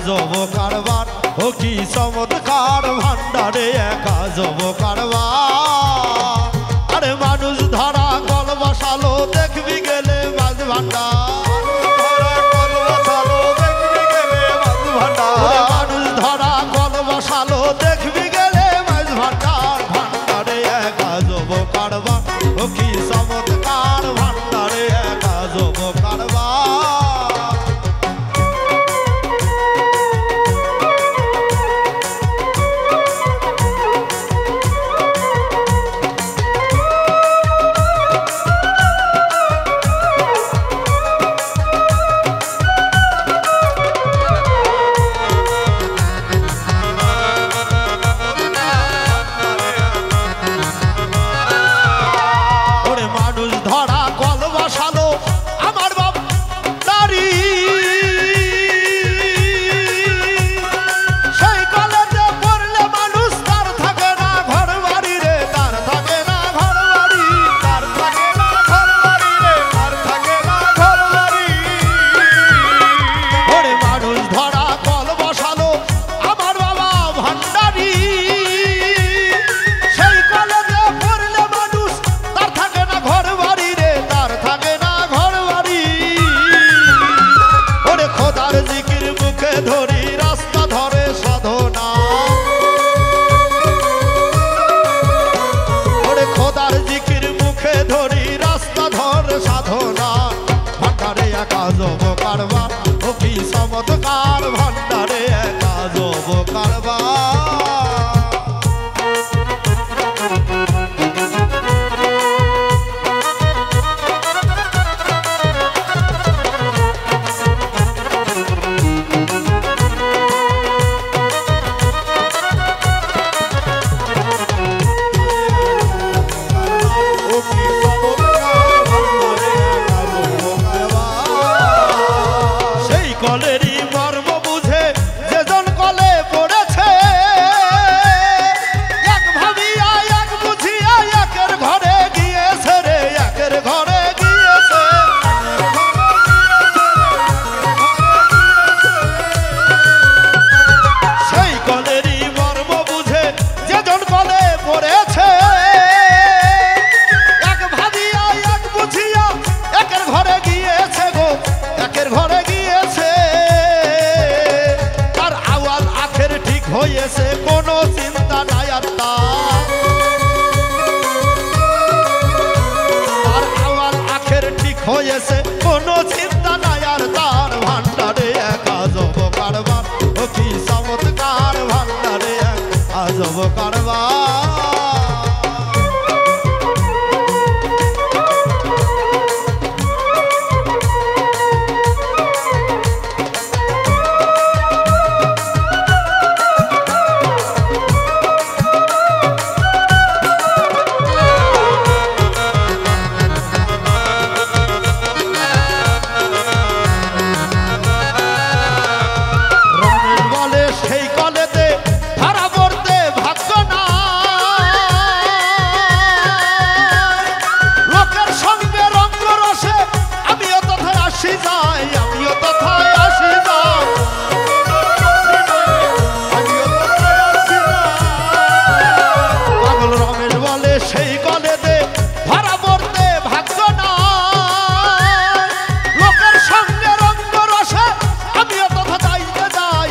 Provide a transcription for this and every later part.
আজব কারবার ও কি চমৎকার ভান্ডারে এক আজব কারবার আরে মানুষ ধরা কল বসালো দেখবি গেলে মাছ ভান্ডার মানুষ ধরা কল বসালো দেখবি গেলে মাছ ভান্ডার ভান্ডারে এক আজব কারবার ও কি চমৎকার ভান্ডারে এক আজব কারবার ধরা কল বসালো আমার বাপ নারী সেই কলেতে পড়লে মানুষ তার থাকে না ঘর বাড়ি রে তার থাকে না ঘর বাড়ি তার থাকে না ঘর বাড়ি রে তার থাকে না ঘর বাড়ি ওরে মানুষ ধরা কল বসালো আমার বাবা ভান্ডারি সেই কলেতে পড়লে মানুষ তার থাকে না ঘর বাড়ি রে তার থাকে না ঘর বাড়ি ওরে খোদার জিকির মুখে ধরি রাস্তা ধরে সাধনা ওরে খোদার জিকির মুখে ধরি রাস্তা ধরে সাধনা ভান্ডারে এক আজব কারবার ও কি চমৎকার ভান্ডারে এক আজব কারবার কলেরই মর্ম বুঝে যেজন কলে পড়েছে এক ভাবিয়া এক বুঝিয়া একের ঘরে গিয়েছে রে একের ঘরে গিয়েছে সেই কলেরই মর্ম বুঝে যেজন কলে পড়েছে এক ভাবিয়া এক বুঝিয়া একের ঘরে গিয়েছে গো একের ঘরে গিয়েছে হয়েছে কোনো চিন্তা নাই আর তার আওয়াল আখের ঠিক হয়েছে কোনো চিন্তা নাই আর তার ভান্ডারে এক আজব কারবার ও কি চমৎকার ভান্ডারে এক আজব কারবার সেই কলেতে ধরা পড়তে ভাগ্য নাই লোকের সঙ্গে রঙ্গ রসে আমিও তথা যাইতে যাই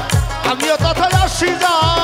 আমিও তথা আসি যাই